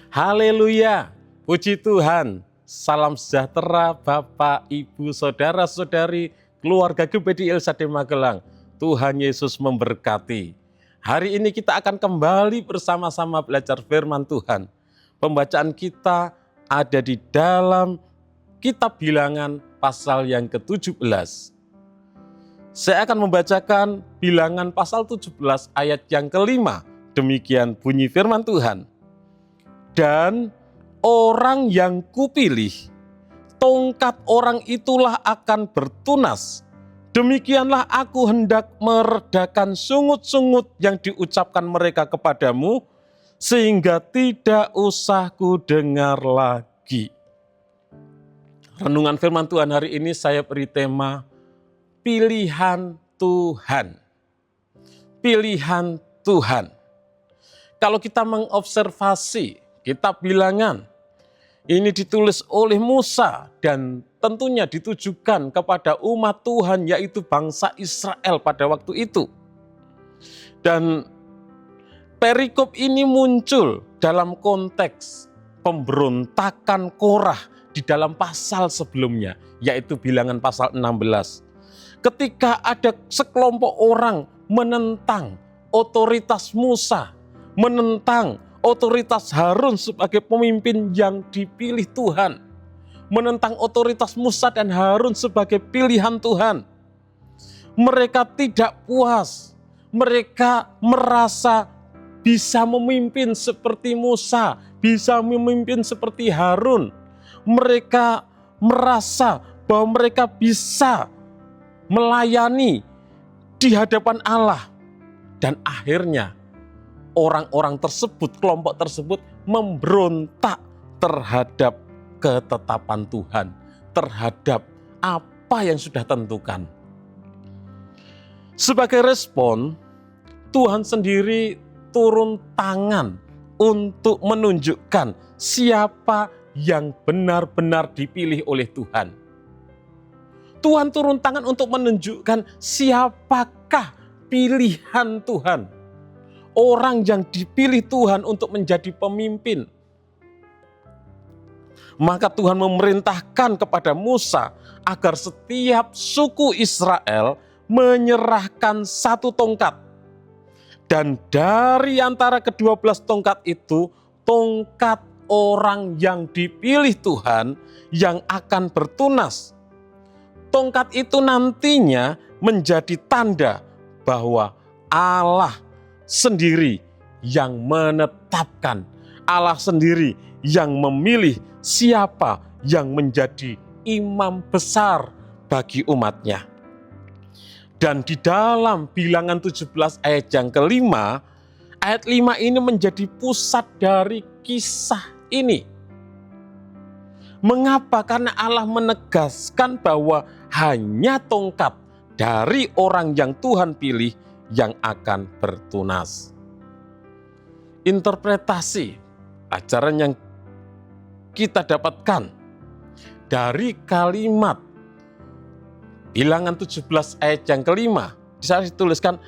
Haleluya, puji Tuhan. Salam sejahtera Bapak, Ibu, Saudara-saudari, keluarga GBD Ilsade Magelang. Tuhan Yesus memberkati. Hari ini kita akan kembali bersama-sama belajar firman Tuhan. Pembacaan kita ada di dalam kitab Bilangan pasal yang ke-17. Saya akan membacakan Bilangan pasal 17 ayat yang ke-5. Demikian bunyi firman Tuhan. Dan orang yang kupilih, tongkat orang itulah akan bertunas. Demikianlah aku hendak meredakan sungut-sungut yang diucapkan mereka kepadamu, sehingga tidak usah ku dengar lagi. Renungan firman Tuhan hari ini saya beri tema pilihan Tuhan. Pilihan Tuhan. Kalau kita mengobservasi kitab Bilangan, ini ditulis oleh Musa dan tentunya ditujukan kepada umat Tuhan, yaitu bangsa Israel pada waktu itu. Dan perikop ini muncul dalam konteks pemberontakan Korah di dalam pasal sebelumnya, yaitu Bilangan pasal 16. Ketika ada sekelompok orang menentang otoritas Musa, menentang otoritas Harun sebagai pemimpin yang dipilih Tuhan, menentang otoritas Musa dan Harun sebagai pilihan Tuhan. Mereka tidak puas, mereka merasa bisa memimpin seperti Musa, bisa memimpin seperti Harun. Mereka merasa bahwa mereka bisa melayani di hadapan Allah. Dan akhirnya orang-orang tersebut, kelompok tersebut memberontak terhadap ketetapan Tuhan, terhadap apa yang sudah tentukan. Sebagai respon, Tuhan sendiri turun tangan untuk menunjukkan siapa yang benar-benar dipilih oleh Tuhan. Tuhan turun tangan untuk menunjukkan siapakah pilihan Tuhan. Orang yang dipilih Tuhan untuk menjadi pemimpin. Maka Tuhan memerintahkan kepada Musa agar setiap suku Israel menyerahkan satu tongkat. Dan dari antara ke-12 tongkat itu, tongkat orang yang dipilih Tuhan yang akan bertunas. Tongkat itu nantinya menjadi tanda bahwa Allah sendiri yang menetapkan, Allah sendiri yang memilih siapa yang menjadi imam besar bagi umatnya. Dan di dalam Bilangan 17 ayat yang ke-5, ayat 5 ini menjadi pusat dari kisah ini. Mengapa? Karena Allah menegaskan bahwa hanya tongkat dari orang yang Tuhan pilih yang akan bertunas. Interpretasi ajaran yang kita dapatkan dari kalimat Bilangan 17 ayat yang ke-5, di sana dituliskan,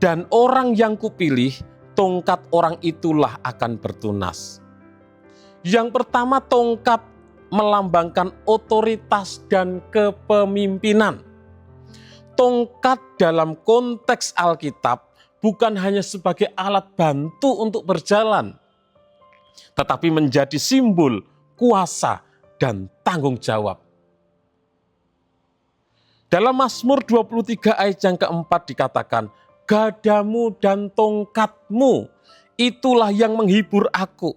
dan orang yang kupilih, tongkat orang itulah akan bertunas. Yang pertama, tongkat melambangkan otoritas dan kepemimpinan. Tongkat dalam konteks Alkitab bukan hanya sebagai alat bantu untuk berjalan, tetapi menjadi simbol kuasa dan tanggung jawab. Dalam Mazmur 23 ayat yang keempat dikatakan, gadamu dan tongkatmu, itulah yang menghibur aku.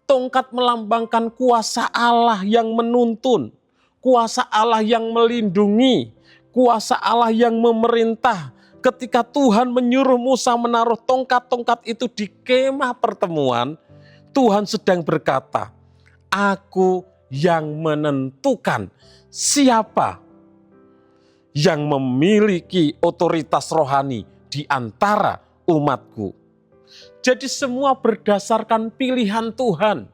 Tongkat melambangkan kuasa Allah yang menuntun, kuasa Allah yang melindungi, kuasa Allah yang memerintah. Ketika Tuhan menyuruh Musa menaruh tongkat-tongkat itu di kemah pertemuan, Tuhan sedang berkata, aku yang menentukan siapa yang memiliki otoritas rohani di antara umatku. Jadi semua berdasarkan pilihan Tuhan.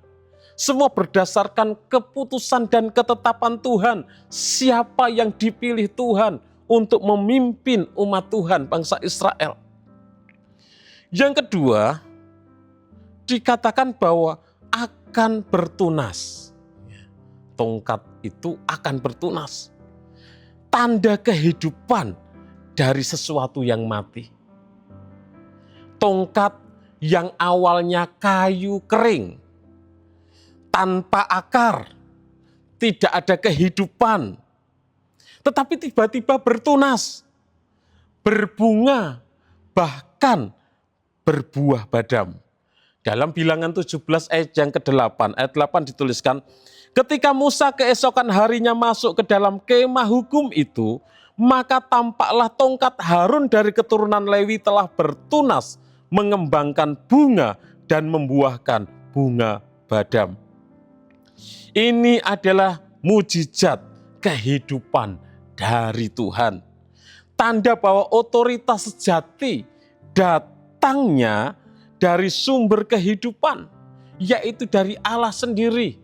Semua berdasarkan keputusan dan ketetapan Tuhan. Siapa yang dipilih Tuhan untuk memimpin umat Tuhan, bangsa Israel. Yang kedua, dikatakan bahwa akan bertunas. Tongkat itu akan bertunas. Tanda kehidupan dari sesuatu yang mati. Tongkat yang awalnya kayu kering, tanpa akar, tidak ada kehidupan, tetapi tiba-tiba bertunas, berbunga, bahkan berbuah badam. Dalam Bilangan 17 ayat yang ke-8, ayat 8 dituliskan, ketika Musa keesokan harinya masuk ke dalam kemah hukum itu, maka tampaklah tongkat Harun dari keturunan Lewi telah bertunas, mengembangkan bunga dan membuahkan bunga badam. Ini adalah mujizat kehidupan dari Tuhan. Tanda bahwa otoritas sejati datangnya dari sumber kehidupan, yaitu dari Allah sendiri.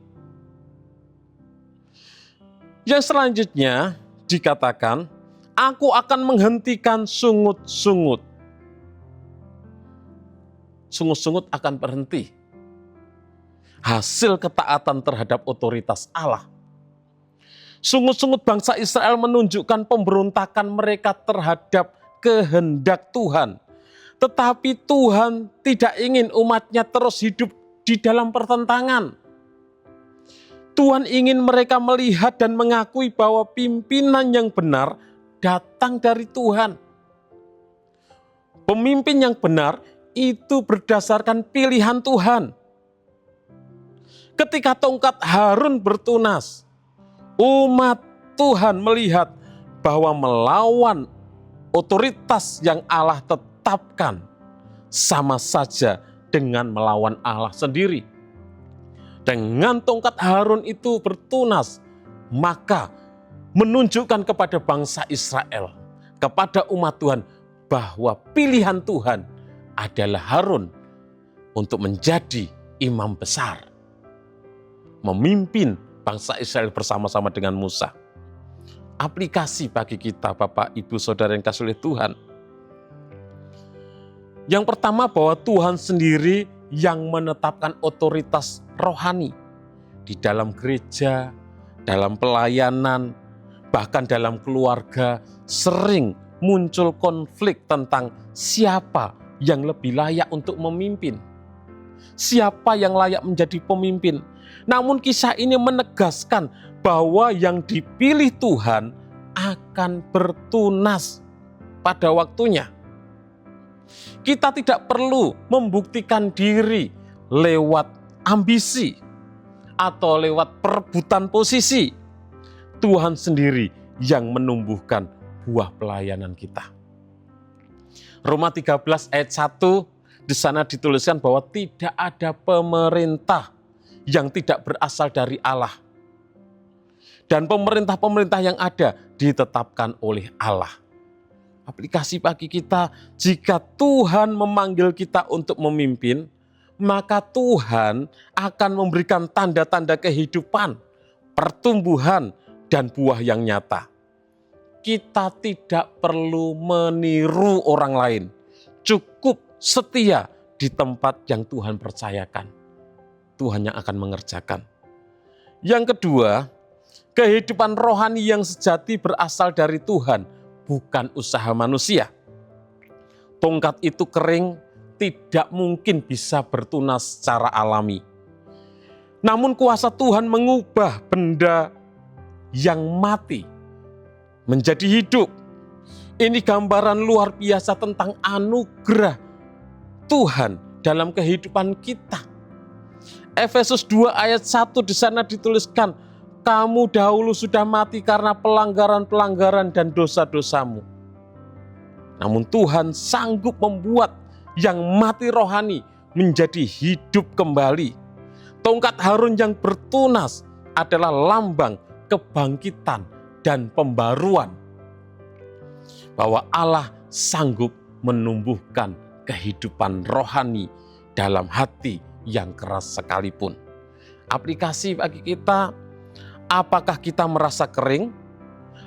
Yang selanjutnya dikatakan, aku akan menghentikan sungut-sungut. Sungut-sungut akan berhenti. Hasil ketaatan terhadap otoritas Allah. Sungut-sungut bangsa Israel menunjukkan pemberontakan mereka terhadap kehendak Tuhan. Tetapi Tuhan tidak ingin umatnya terus hidup di dalam pertentangan. Tuhan ingin mereka melihat dan mengakui bahwa pimpinan yang benar datang dari Tuhan. Pemimpin yang benar itu berdasarkan pilihan Tuhan. Ketika tongkat Harun bertunas, umat Tuhan melihat bahwa melawan otoritas yang Allah tetapkan sama saja dengan melawan Allah sendiri. Dengan tongkat Harun itu bertunas, maka menunjukkan kepada bangsa Israel, kepada umat Tuhan, bahwa pilihan Tuhan adalah Harun untuk menjadi imam besar, memimpin bangsa Israel bersama-sama dengan Musa. Aplikasi bagi kita, Bapak, Ibu, Saudara yang kasih oleh Tuhan. Yang pertama, bahwa Tuhan sendiri yang menetapkan otoritas rohani di dalam gereja, dalam pelayanan, bahkan dalam keluarga. Sering muncul konflik tentang siapa yang lebih layak untuk memimpin, siapa yang layak menjadi pemimpin. Namun kisah ini menegaskan bahwa yang dipilih Tuhan akan bertunas pada waktunya. Kita tidak perlu membuktikan diri lewat ambisi atau lewat perebutan posisi. Tuhan sendiri yang menumbuhkan buah pelayanan kita. Roma 13 ayat 1, di sana dituliskan bahwa tidak ada pemerintah yang tidak berasal dari Allah. Dan pemerintah-pemerintah yang ada ditetapkan oleh Allah. Aplikasi bagi kita, jika Tuhan memanggil kita untuk memimpin, maka Tuhan akan memberikan tanda-tanda kehidupan, pertumbuhan, dan buah yang nyata. Kita tidak perlu meniru orang lain, cukup setia di tempat yang Tuhan percayakan. Tuhan yang akan mengerjakan. Yang kedua, kehidupan rohani yang sejati berasal dari Tuhan, bukan usaha manusia. Tongkat itu kering, tidak mungkin bisa bertunas secara alami. Namun kuasa Tuhan mengubah benda yang mati menjadi hidup. Ini gambaran luar biasa tentang anugerah Tuhan dalam kehidupan kita. Efesus 2 ayat 1 di sana dituliskan, kamu dahulu sudah mati karena pelanggaran-pelanggaran dan dosa-dosamu. Namun Tuhan sanggup membuat yang mati rohani menjadi hidup kembali. Tongkat Harun yang bertunas adalah lambang kebangkitan dan pembaruan. Bahwa Allah sanggup menumbuhkan kehidupan rohani dalam hati yang keras sekalipun. Aplikasi bagi kita, apakah kita merasa kering?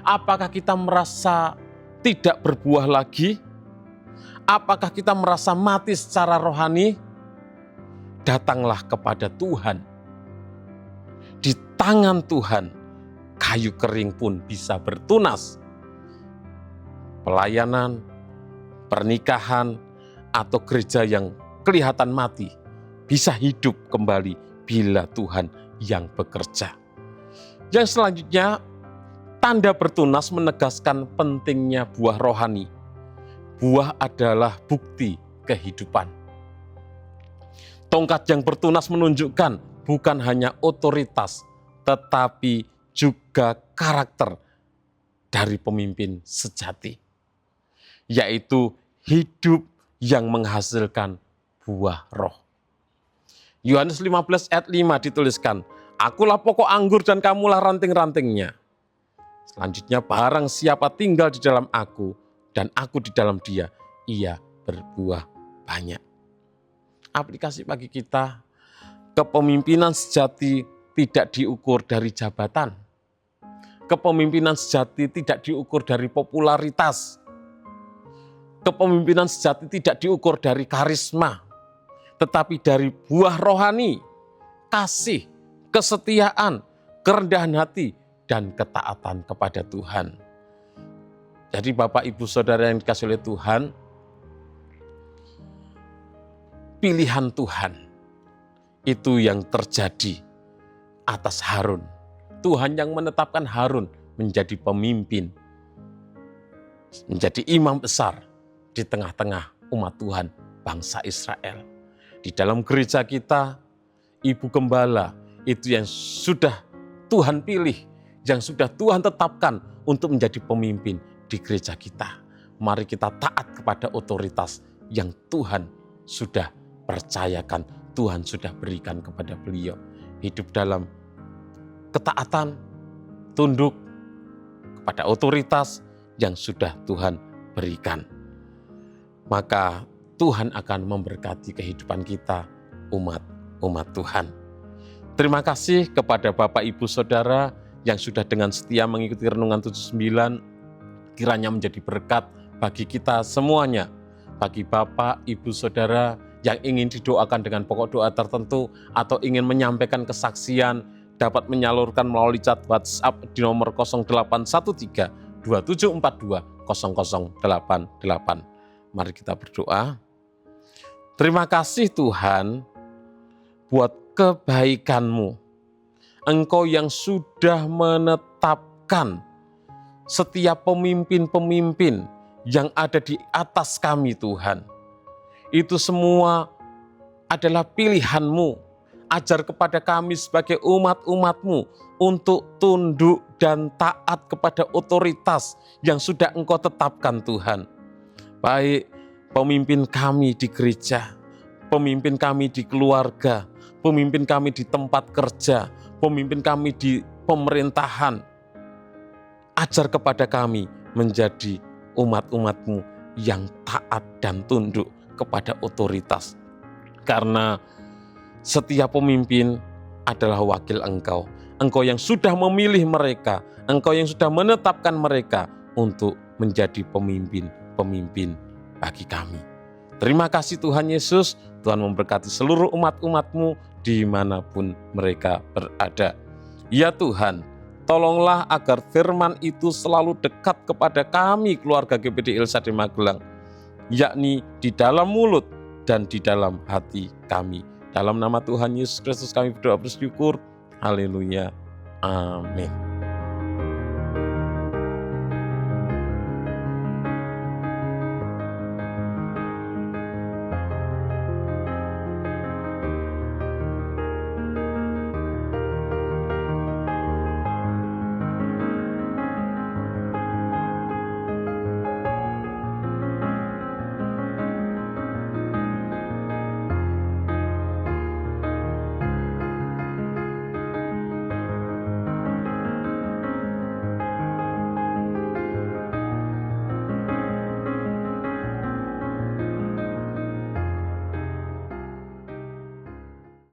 Apakah kita merasa tidak berbuah lagi? Apakah kita merasa mati secara rohani? datanglah kepada Tuhan. Di tangan Tuhan, kayu kering pun bisa bertunas. Pelayanan, pernikahan, atau gereja yang kelihatan mati bisa hidup kembali bila Tuhan yang bekerja. Yang selanjutnya, tanda bertunas menegaskan pentingnya buah rohani. Buah adalah bukti kehidupan. Tongkat yang bertunas menunjukkan bukan hanya otoritas, tetapi juga karakter dari pemimpin sejati, yaitu hidup yang menghasilkan buah roh. Yohanes 15 ayat 5 dituliskan, "Akulah pokok anggur dan kamulah ranting-rantingnya." Selanjutnya, barang siapa tinggal di dalam aku dan aku di dalam dia, ia berbuah banyak. Aplikasi bagi kita, kepemimpinan sejati tidak diukur dari jabatan. Kepemimpinan sejati tidak diukur dari popularitas. Kepemimpinan sejati tidak diukur dari karisma, tetapi dari buah rohani, kasih, kesetiaan, kerendahan hati, dan ketaatan kepada Tuhan. Jadi Bapak Ibu Saudara yang dikasihi oleh Tuhan, pilihan Tuhan itu yang terjadi atas Harun. Tuhan yang menetapkan Harun menjadi pemimpin, menjadi imam besar di tengah-tengah umat Tuhan, bangsa Israel. Di dalam gereja kita, ibu gembala itu yang sudah Tuhan pilih, yang sudah Tuhan tetapkan untuk menjadi pemimpin di gereja kita. Mari kita taat kepada otoritas yang Tuhan sudah percayakan, Tuhan sudah berikan kepada beliau. Hidup dalam ketaatan, tunduk kepada otoritas yang sudah Tuhan berikan. Maka Tuhan akan memberkati kehidupan kita, umat Tuhan. Terima kasih kepada Bapak Ibu Saudara yang sudah dengan setia mengikuti Renungan 79, kiranya menjadi berkat bagi kita semuanya. Bagi Bapak, Ibu, Saudara yang ingin didoakan dengan pokok doa tertentu atau ingin menyampaikan kesaksian, dapat menyalurkan melalui chat WhatsApp di nomor 0813 2742 0088. Mari kita berdoa. Terima kasih Tuhan buat kebaikan-Mu. Engkau yang sudah menetapkan setiap pemimpin-pemimpin yang ada di atas kami Tuhan. Itu semua adalah pilihan-Mu. Ajar kepada kami sebagai umat-umat-Mu untuk tunduk dan taat kepada otoritas yang sudah Engkau tetapkan Tuhan. Baik pemimpin kami di gereja, pemimpin kami di keluarga, pemimpin kami di tempat kerja, pemimpin kami di pemerintahan. Ajar kepada kami menjadi umat-umat-Mu yang taat dan tunduk kepada otoritas. Karena setiap pemimpin adalah wakil Engkau. Engkau yang sudah memilih mereka, Engkau yang sudah menetapkan mereka untuk menjadi pemimpin bagi kami. Terima kasih Tuhan Yesus, Tuhan memberkati seluruh umat-umat-Mu dimanapun mereka berada. Ya Tuhan, tolonglah agar firman itu selalu dekat kepada kami keluarga GBD Ilsa di Magelang, yakni di dalam mulut dan di dalam hati kami. Dalam nama Tuhan Yesus Kristus kami berdoa bersyukur. Haleluya. Amin.